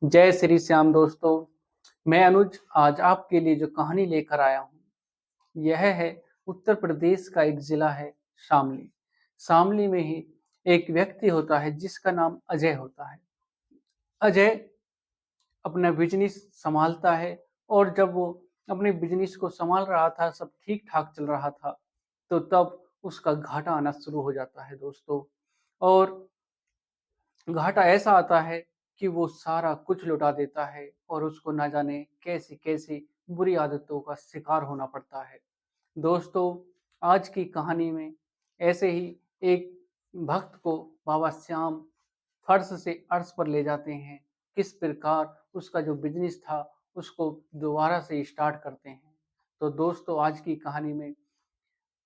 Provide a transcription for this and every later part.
जय श्री श्याम दोस्तों। मैं अनुज आज आपके लिए जो कहानी लेकर आया हूँ, यह है उत्तर प्रदेश का एक जिला है शामली। शामली में ही एक व्यक्ति होता है जिसका नाम अजय होता है। अजय अपना बिजनेस संभालता है और जब वो अपने बिजनेस को संभाल रहा था, सब ठीक ठाक चल रहा था, तो तब उसका घाटा आना शुरू हो जाता है दोस्तों। और घाटा ऐसा आता है कि वो सारा कुछ लुटा देता है और उसको ना जाने कैसी-कैसी बुरी आदतों का शिकार होना पड़ता है। दोस्तों, आज की कहानी में ऐसे ही एक भक्त को बाबा श्याम फर्श से अर्श पर ले जाते हैं। किस प्रकार उसका जो बिज़नेस था, उसको दोबारा से स्टार्ट करते हैं। तो दोस्तों, आज की कहानी में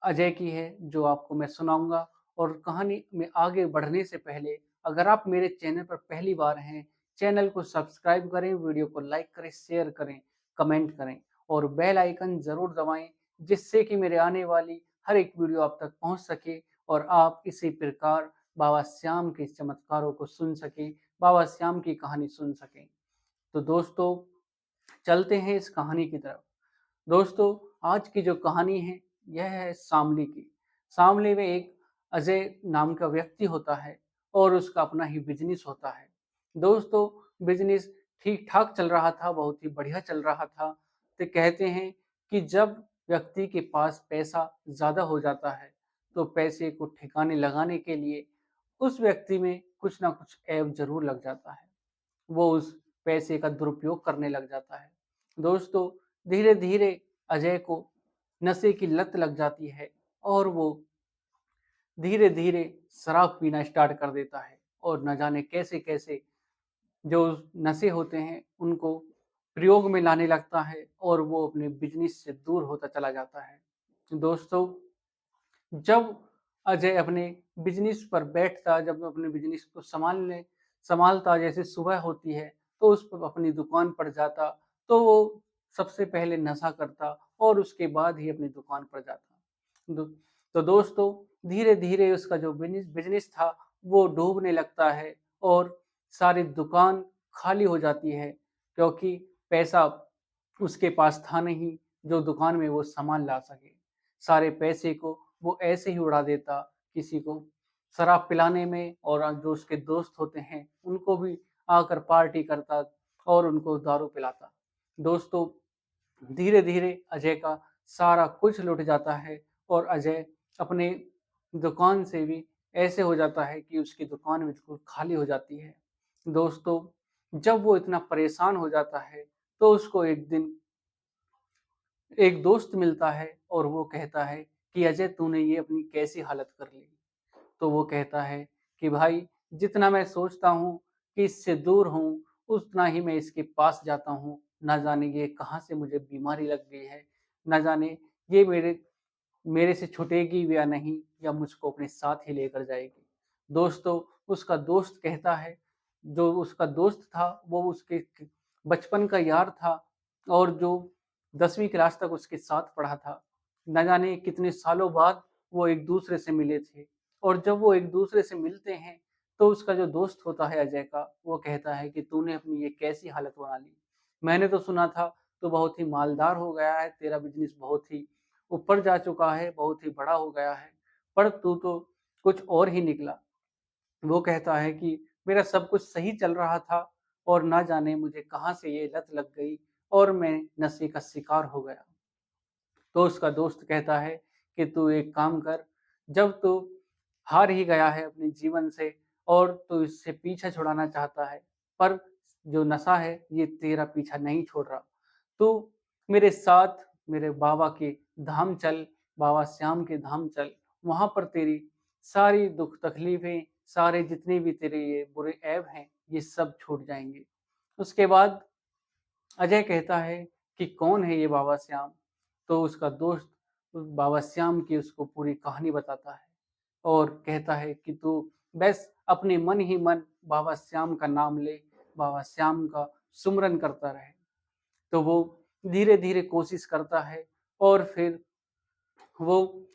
अजय की है जो आपको मैं सुनाऊँगा। और कहानी में आगे बढ़ने से पहले अगर आप मेरे चैनल पर पहली बार हैं, चैनल को सब्सक्राइब करें, वीडियो को लाइक करें, शेयर करें, कमेंट करें और बेल आइकन ज़रूर दबाएँ, जिससे कि मेरे आने वाली हर एक वीडियो आप तक पहुँच सके और आप इसी प्रकार बाबा श्याम के चमत्कारों को सुन सकें, बाबा श्याम की कहानी सुन सकें। तो दोस्तों, चलते हैं इस कहानी की तरफ। दोस्तों, आज की जो कहानी है, यह है शामली की। शामली में एक अजय नाम का व्यक्ति होता है और उसका अपना ही बिज़नेस होता है। दोस्तों, बिज़नेस ठीक-ठाक चल रहा था, बहुत ही बढ़िया चल रहा था। तो कहते हैं कि जब व्यक्ति के पास पैसा ज़्यादा हो जाता है, तो पैसे को ठिकाने लगाने के लिए उस व्यक्ति में कुछ न कुछ ऐब ज़रूर लग जाता है। वो उस पैसे का दुरुपयोग करने लग जाता है। दोस्तों, धीरे-धीरे अजय को नशे की लत लग जाती है और वो धीरे-धीरे शराब पीना स्टार्ट कर देता है और न जाने कैसे-कैसे जो नशे होते हैं, उनको प्रयोग में लाने लगता है और वो अपने बिज़नेस से दूर होता चला जाता है। दोस्तों, जब अजय अपने बिज़नेस पर बैठता, जब अपने बिज़नेस को संभालता, जैसे सुबह होती है, तो उस प अपनी दुकान पर जाता, तो वो सबसे पहले नशा करता और उसके बाद ही अपनी दुकान पर जाता। दो तो दोस्तों, धीरे-धीरे उसका जो बिज़नेस था, वो डूबने लगता है और सारी दुकान खाली हो जाती है, क्योंकि पैसा उसके पास था नहीं, जो दुकान में वो सामान ला सके। सारे पैसे को वो ऐसे ही उड़ा देता, किसी को शराब पिलाने में और जो उसके दोस्त होते हैं, उनको भी आकर पार्टी करता और उनको दारू पिलाता। दोस्तों, धीरे-धीरे अजय का सारा कुछ लुट जाता है और अजय अपने दुकान से भी ऐसे हो जाता है कि उसकी दुकान बिल्कुल खाली हो जाती है। दोस्तों, जब वो इतना परेशान हो जाता है, तो उसको एक दिन एक दोस्त मिलता है और वो कहता है कि अजय, तूने ये अपनी कैसी हालत कर ली? तो वो कहता है कि भाई, जितना मैं सोचता हूँ कि इससे दूर हूँ, उतना ही मैं इसके पास जाता हूँ। ना जाने ये कहाँ से मुझे बीमारी लग गई है, ना जाने ये मेरे मेरे से छूटेगी भी या नहीं, या मुझको अपने साथ ही लेकर जाएगी। दोस्तों, उसका दोस्त कहता है, जो उसका दोस्त था वो उसके बचपन का यार था और जो 10वीं क्लास तक उसके साथ पढ़ा था। न जाने कितने सालों बाद वो एक-दूसरे से मिले थे और जब वो एक-दूसरे से मिलते हैं, तो उसका जो दोस्त होता है अजय का, वो कहता है कि तूने अपनी ये कैसी हालत बना ली? मैंने तो सुना था तू बहुत ही मालदार हो गया है, तेरा बिज़नेस बहुत ही ऊपर जा चुका है, बहुत ही बड़ा हो गया है, पर तू तो कुछ और ही निकला। वो कहता है कि मेरा सब कुछ सही चल रहा था और ना जाने मुझे कहाँ से ये लत लग गई और मैं नशे का शिकार हो गया। तो उसका दोस्त कहता है कि तू एक काम कर, जब तू हार ही गया है अपने जीवन से और तू इससे पीछा छुड़ाना चाहता है, पर जो नशा है ये तेरा पीछा नहीं छोड़ रहा। तू मेरे साथ मेरे बाबा के धाम चल, बाबा श्याम के धाम चल, वहाँ पर तेरी सारी दुःख तकलीफ़ें, सारे जितने भी तेरे ये बुरे ऐब हैं, ये सब छूट जाएँगे। उसके बाद अजय कहता है कि कौन है ये बाबा श्याम? तो उसका दोस्त उस बाबा श्याम की उसको पूरी कहानी बताता है और कहता है कि तू बस अपने मन ही मन बाबा श्याम का नाम ले, बाबा श्याम का सुमिरन करता रहे। तो वो धीरे-धीरे कोशिश करता है और फिर वो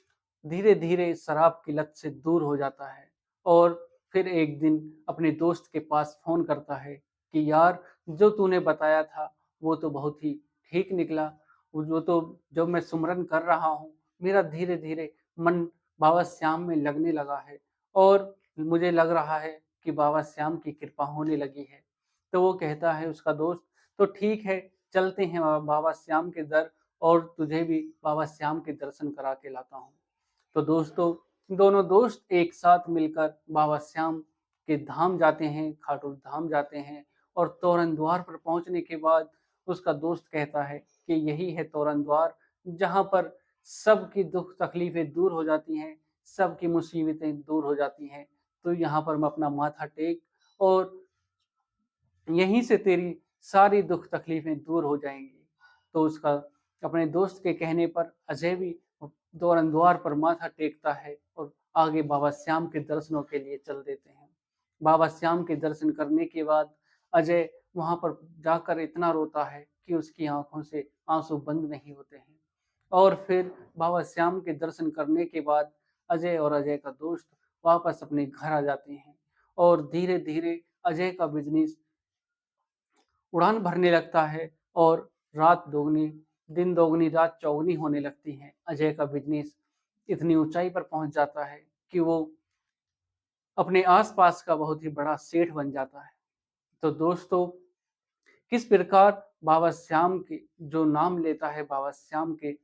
धीरे-धीरे शराब की लत से दूर हो जाता है और फिर एक दिन अपने दोस्त के पास फ़ोन करता है कि यार, जो तूने बताया था वो तो बहुत ही ठीक निकला। वो तो जब मैं सुमरन कर रहा हूँ, मेरा धीरे-धीरे मन बाबा श्याम में लगने लगा है और मुझे लग रहा है कि बाबा श्याम की कृपा होने लगी है। तो वो कहता है उसका दोस्त, तो ठीक है, चलते हैं बाबा श्याम के दर और तुझे भी बाबा श्याम के दर्शन करा के लाता हूँ। तो दोस्तों, दोनों दोस्त एक साथ मिलकर बाबा श्याम के धाम जाते हैं, खाटू धाम जाते हैं और तोरण द्वार पर पहुंचने के बाद उसका दोस्त कहता है कि यही है तोरण द्वार, जहां पर सबकी दुख तकलीफें दूर हो जाती हैं, सबकी मुसीबतें दूर हो जाती हैं। तो यहाँ पर मैं अपना माथा टेक और यहीं से तेरी सारी दुख तकलीफें दूर हो जाएंगी। तो उसका अपने दोस्त के कहने पर अजय भी तोरण द्वार पर माथा टेकता है और आगे बाबा श्याम के दर्शनों के लिए चल देते हैं। बाबा श्याम के दर्शन करने के बाद अजय वहां पर जाकर इतना रोता है कि उसकी आंखों से आंसू बंद नहीं होते हैं। और फिर बाबा श्याम के दर्शन करने के बाद अजय और अजय का दोस्त वापस अपने घर आ जाते हैं और धीरे धीरे अजय का बिजनेस उड़ान भरने लगता है और रात दोगुनी दिन दोगुनी रात चौगुनी होने लगती है। अजय का बिजनेस इतनी ऊंचाई पर पहुंच जाता है कि वो अपने आसपास का बहुत ही बड़ा सेठ बन जाता है। तो दोस्तों, किस प्रकार बाबा श्याम के जो नाम लेता है, बाबा श्याम के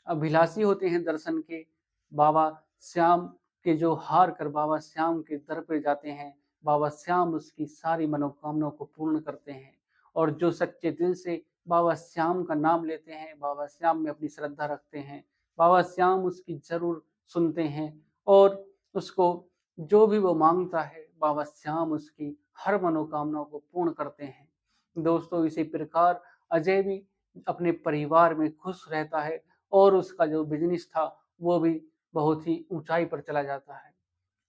अभिलाषी होते हैं दर्शन के, बाबा श्याम के जो हार कर बाबा श्याम के दर पे जाते हैं, बाबा श्याम उसकी सारी मनोकामनाओं को पूर्ण करते हैं। और जो सच्चे दिल से बाबा श्याम का नाम लेते हैं, बाबा श्याम में अपनी श्रद्धा रखते हैं, बाबा श्याम उसकी जरूर सुनते हैं और उसको जो भी वो मांगता है, बाबा श्याम उसकी हर मनोकामनाओं को पूर्ण करते हैं। दोस्तों, इसी प्रकार अजय भी अपने परिवार में खुश रहता है और उसका जो बिजनेस था वो भी बहुत ही ऊंचाई पर चला जाता है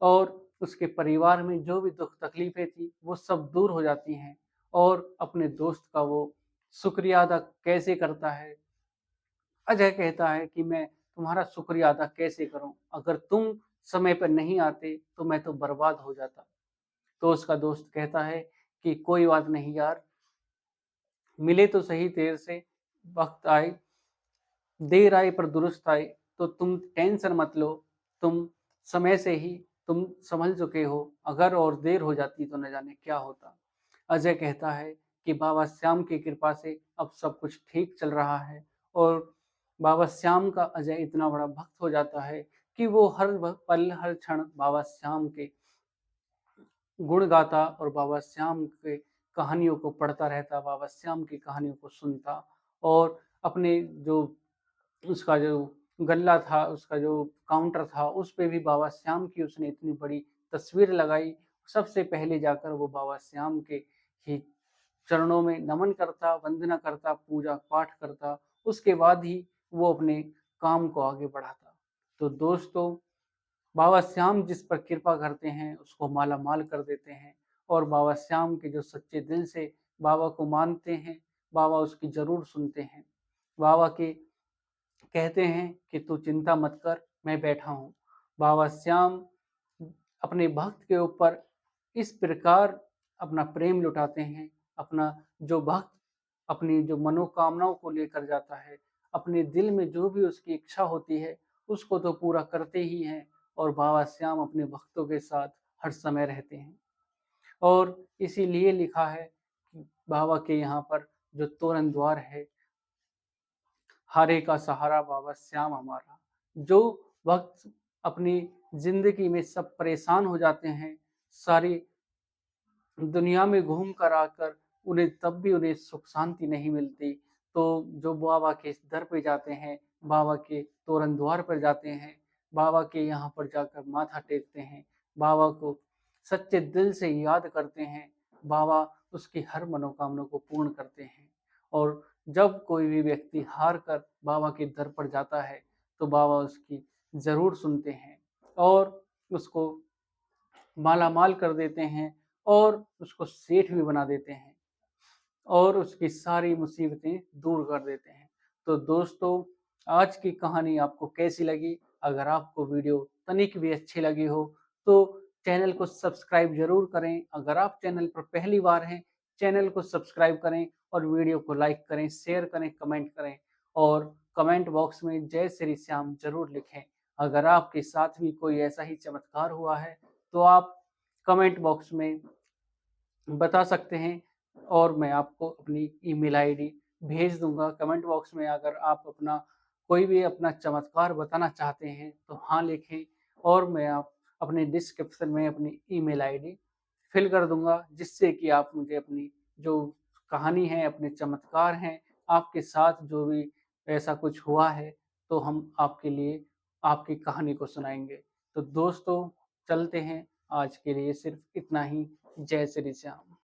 और उसके परिवार में जो भी दुख तकलीफें थी वो सब दूर हो जाती हैं और अपने दोस्त का वो शुक्रिया अदा कैसे करता है। अजय कहता है कि मैं तुम्हारा शुक्रिया अदा कैसे करूं, अगर तुम समय पर नहीं आते तो मैं तो बर्बाद हो जाता। तो उसका दोस्त कहता है कि कोई बात नहीं यार, मिले तो सही देर से, वक्त आए, देर आए पर दुरुस्त आए, तो तुम टेंशन मत लो, तुम समय से ही तुम संभल चुके हो, अगर और देर हो जाती तो न जाने क्या होता। अजय कहता है कि बाबा श्याम की कृपा से अब सब कुछ ठीक चल रहा है और बाबा श्याम का अजय इतना बड़ा भक्त हो जाता है कि वो हर पल हर क्षण बाबा श्याम के गुण गाता और बाबा श्याम के कहानियों को पढ़ता रहता, बाबा श्याम की कहानियों को सुनता और अपने जो उसका जो गल्ला था, उसका जो काउंटर था, उस पे भी बाबा श्याम की उसने इतनी बड़ी तस्वीर लगाई। सबसे पहले जाकर वो बाबा श्याम के ही चरणों में नमन करता, वंदना करता, पूजा पाठ करता, उसके बाद ही वो अपने काम को आगे बढ़ाता। तो दोस्तों, बाबा श्याम जिस पर कृपा करते हैं उसको माला माल कर देते हैं और बाबा श्याम के जो सच्चे दिल से बाबा को मानते हैं, बाबा उसकी जरूर सुनते हैं। बाबा के कहते हैं कि तू चिंता मत कर, मैं बैठा हूँ। बाबा श्याम अपने भक्त के ऊपर इस प्रकार अपना प्रेम लुटाते हैं, अपना जो भक्त अपनी जो मनोकामनाओं को लेकर जाता है, अपने दिल में जो भी उसकी इच्छा होती है, उसको तो पूरा करते ही हैं और बाबा श्याम अपने भक्तों के साथ हर समय रहते हैं। और इसीलिए लिखा है कि बाबा के यहाँ पर जो तोरण द्वार है, हारे का सहारा बाबा श्याम हमारा। जो वक्त अपनी जिंदगी में सब परेशान हो जाते हैं, सारी दुनिया में घूम कर आकर उन्हें तब भी उन्हें सुख शांति नहीं मिलती, तो जो बाबा के इस दर पे जाते हैं, बाबा के तोरण द्वार पर जाते हैं, बाबा के यहाँ पर जाकर माथा टेकते हैं, बाबा को सच्चे दिल से याद करते हैं, बाबा उसकी हर मनोकामना को पूर्ण करते हैं। और जब कोई भी व्यक्ति हार कर बाबा के दर पर जाता है तो बाबा उसकी जरूर सुनते हैं और उसको मालामाल कर देते हैं और उसको सेठ भी बना देते हैं और उसकी सारी मुसीबतें दूर कर देते हैं। तो दोस्तों, आज की कहानी आपको कैसी लगी? अगर आपको वीडियो तनिक भी अच्छी लगी हो तो चैनल को सब्सक्राइब जरूर करें। अगर आप चैनल पर पहली बार हैं चैनल को सब्सक्राइब करें और वीडियो को लाइक करें, शेयर करें, कमेंट करें और कमेंट बॉक्स में जय श्री श्याम ज़रूर लिखें। अगर आपके साथ भी कोई ऐसा ही चमत्कार हुआ है, तो आप कमेंट बॉक्स में बता सकते हैं और मैं आपको अपनी ईमेल आईडी भेज दूँगा। कमेंट बॉक्स में अगर आप कोई भी अपना चमत्कार बताना चाहते हैं, तो हाँ लिखें और मैं आप अपने डिस्क्रिप्शन में अपनी ईमेल आईडी फिल कर दूँगा, जिससे कि आप मुझे अपनी जो कहानी है, अपने चमत्कार हैं, आपके साथ जो भी ऐसा कुछ हुआ है, तो हम आपके लिए आपकी कहानी को सुनाएँगे। तो दोस्तों चलते हैं, आज के लिए सिर्फ़ इतना ही। जय श्री श्याम।